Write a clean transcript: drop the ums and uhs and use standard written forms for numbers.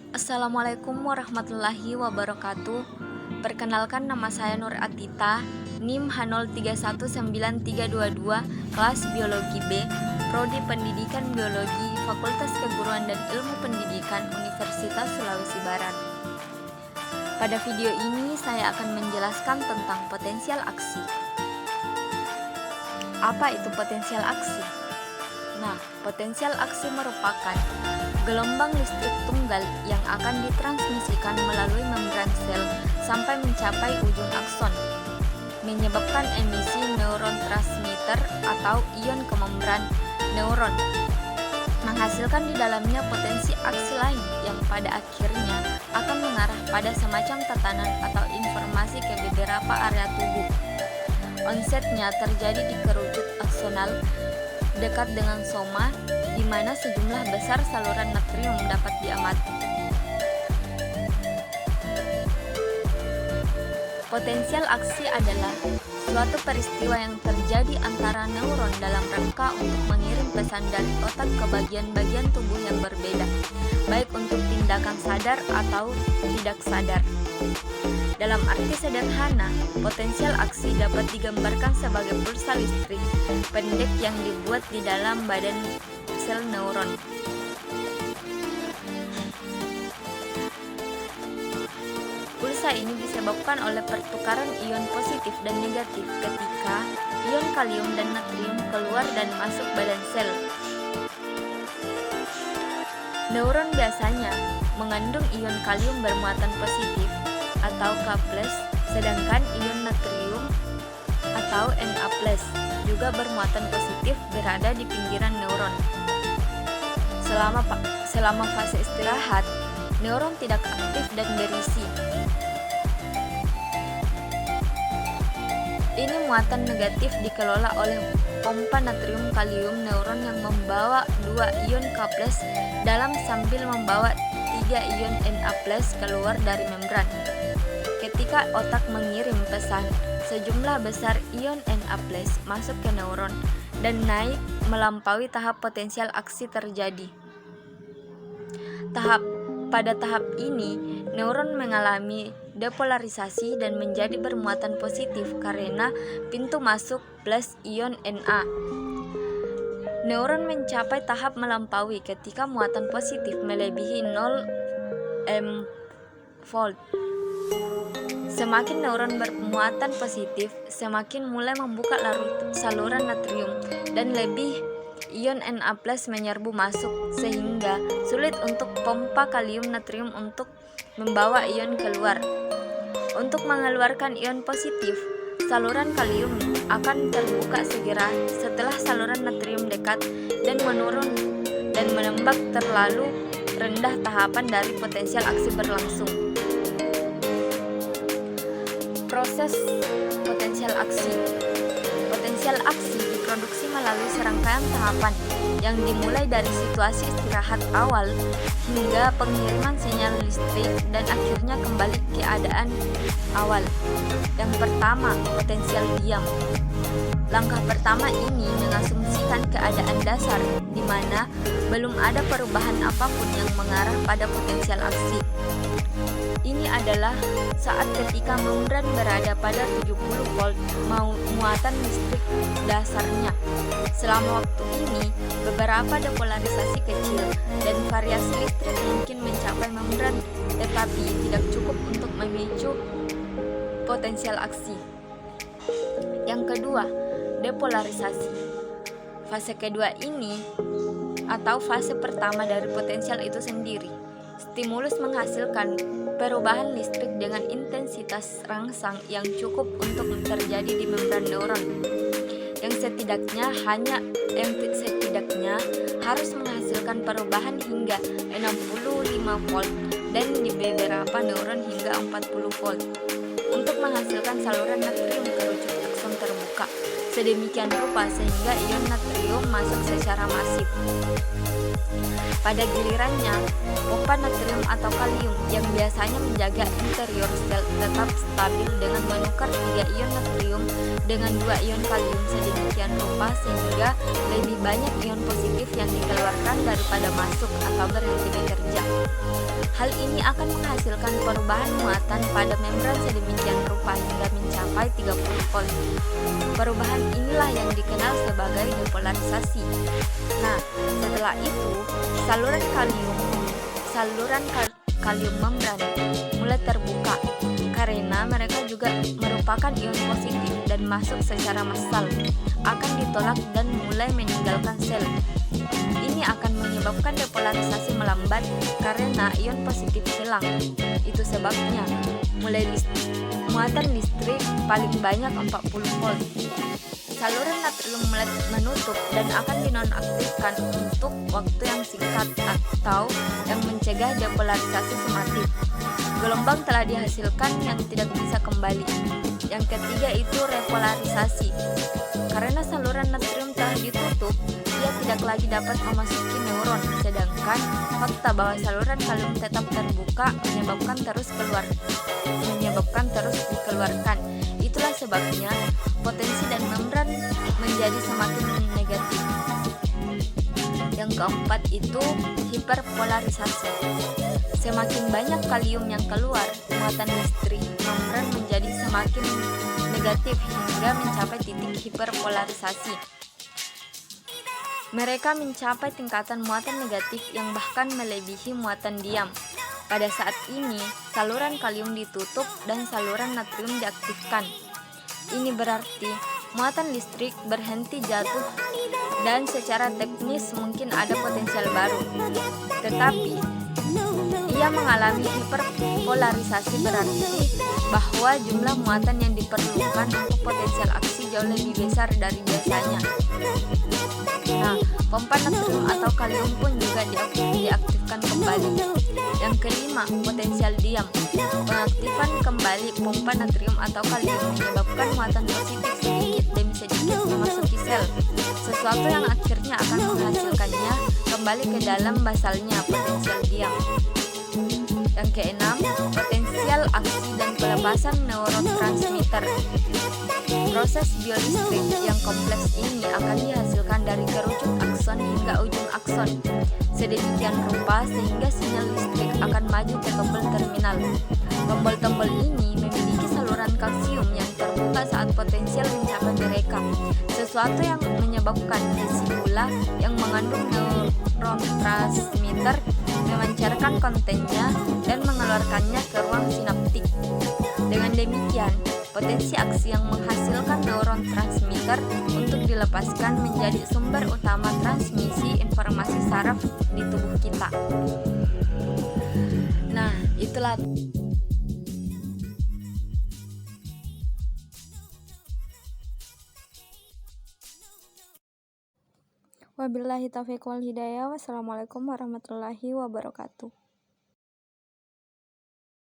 Assalamualaikum warahmatullahi wabarakatuh. Perkenalkan, nama saya Nur Atita, NIM H031932, kelas Biologi B, Prodi Pendidikan Biologi, Fakultas Keguruan dan Ilmu Pendidikan, Universitas Sulawesi Barat. Pada video ini saya akan menjelaskan tentang potensial aksi. Apa itu potensial aksi? Nah, potensial aksi merupakan gelombang listrik tunggal yang akan ditransmisikan melalui membran sel sampai mencapai ujung akson, menyebabkan emisi neurotransmitter atau ion ke membran neuron, menghasilkan di dalamnya potensi aksi lain yang pada akhirnya akan mengarah pada semacam tatanan atau informasi ke beberapa area tubuh. Onsetnya terjadi di kerucut aksonal dekat dengan soma, di mana sejumlah besar saluran natrium dapat diamati. Potensial aksi adalah suatu peristiwa yang terjadi antara neuron dalam rangka untuk mengirim pesan dari otak ke bagian-bagian tubuh yang berbeda, baik untuk tindakan sadar atau tidak sadar. Dalam arti sederhana, potensial aksi dapat digambarkan sebagai pulsa listrik pendek yang dibuat di dalam badan sel neuron. Pulsa ini disebabkan oleh pertukaran ion positif dan negatif ketika ion kalium dan natrium keluar dan masuk badan sel. Neuron biasanya mengandung ion kalium bermuatan positif atau K+, sedangkan ion natrium atau Na+ juga bermuatan positif berada di pinggiran neuron. Selama fase istirahat, neuron tidak aktif dan berisi. Ini muatan negatif dikelola oleh pompa natrium kalium neuron yang membawa 2 ion K+ dalam sambil membawa 3 ion Na+ keluar dari membran. Ketika otak mengirim pesan, sejumlah besar ion Na+ masuk ke neuron dan naik melampaui tahap potensial aksi terjadi. Pada tahap ini, neuron mengalami depolarisasi dan menjadi bermuatan positif karena pintu masuk plus ion Na. Neuron mencapai tahap melampaui ketika muatan positif melebihi 0 mV. Semakin neuron bermuatan positif, semakin mulai membuka saluran natrium dan lebih ion Na+ menyerbu masuk, sehingga sulit untuk pompa kalium natrium untuk membawa ion keluar. Untuk mengeluarkan ion positif, saluran kalium akan terbuka segera setelah saluran natrium dekat dan menurun dan menembak terlalu rendah tahapan dari potensial aksi berlangsung. Proses potensial aksi. Potensial aksi diproduksi melalui serangkaian tahapan yang dimulai dari situasi istirahat awal hingga pengiriman sinyal listrik dan akhirnya kembali ke keadaan awal. Yang pertama, potensial diam. Langkah pertama ini mengasumsikan keadaan dasar di mana belum ada perubahan apapun yang mengarah pada potensial aksi. Ini adalah saat ketika membran berada pada 70 volt muatan listrik dasarnya. Selama waktu ini, beberapa depolarisasi kecil dan variasi listrik mungkin mencapai membran, tetapi tidak cukup untuk memicu potensial aksi. Yang kedua, depolarisasi. Fase kedua ini atau fase pertama dari potensial itu sendiri. Stimulus menghasilkan perubahan listrik dengan intensitas rangsang yang cukup untuk terjadi di membran neuron, yang setidaknya harus menghasilkan perubahan hingga 65 volt dan di beberapa neuron hingga 40 volt untuk menghasilkan saluran natrium kerucut akson terbuka sedemikian rupa sehingga ion natrium masuk secara masif. Pada gilirannya, pompa natrium atau kalium yang biasanya menjaga interior sel tetap stabil dengan menukar 3 ion natrium dengan 2 ion kalium sedemikian rupa sehingga lebih banyak ion positif yang dikeluarkan daripada masuk atau berhenti bekerja. Hal ini akan menghasilkan perubahan muatan pada membran sedemikian rupa hingga mencapai 30 volt. Perubahan inilah yang dikenal sebagai depolarisasi. Nah, setelah itu saluran kalium membran mulai terbuka karena mereka juga merupakan ion positif dan masuk secara massal, akan ditolak dan mulai meninggalkan sel. Ini akan menyebabkan depolarisasi melambat karena ion positif hilang. Itu sebabnya muatan listrik paling banyak 40 volt. Saluran natrium mulai menutup dan akan dinonaktifkan untuk waktu yang singkat atau yang mencegah depolarisasi semakin. Gelombang telah dihasilkan yang tidak bisa kembali. Yang ketiga itu repolarisasi. Karena saluran natrium telah ditutup, ia tidak lagi dapat memasuki neuron, sedangkan fakta bahwa saluran kalium tetap terbuka menyebabkan terus dikeluarkan. Itulah sebabnya potensi dan membran menjadi semakin negatif. Yang keempat itu hiperpolarisasi. Semakin banyak kalium yang keluar, muatan listrik membran menjadi semakin negatif hingga mencapai titik hiperpolarisasi. Mereka mencapai tingkatan muatan negatif yang bahkan melebihi muatan diam. Pada saat ini, saluran kalium ditutup dan saluran natrium diaktifkan. Ini berarti muatan listrik berhenti jatuh dan secara teknis mungkin ada potensial baru. Tetapi ia mengalami hiperpolarisasi berarti bahwa jumlah muatan yang diperlukan untuk potensial aksi jauh lebih besar dari biasanya. Nah, pompa natrium atau kalium pun juga diaktifkan kembali. Yang kelima, potensial diam. Pengaktifan kembali pompa natrium atau kalium menyebabkan muatan positif sedikit demi sedikit memasuki sel, sesuatu yang akhirnya akan menghasilkannya kembali ke dalam basalnya, potensial diam. Yang keenam, potensial aksi dan pelepasan neurotransmitter. Proses biolistrik yang kompleks ini akan dihasilkan dari kerucut akson hingga ujung akson, sedemikian rupa sehingga sinyal listrik akan maju ke tombol terminal. Tombol-tombol ini memiliki saluran kalsium yang terbuka saat potensial mencapai mereka, sesuatu yang menyebabkan vesicula yang mengandung neurotransmitter memancarkan kontennya dan mengeluarkannya ke ruang sinaptik. Dengan demikian, potensi aksi yang menghasilkan neuron transmitter untuk dilepaskan menjadi sumber utama transmisi informasi saraf di tubuh kita. Nah, itulah. Wabillahi taufiq wal hidayah. Wassalamualaikum warahmatullahi wabarakatuh.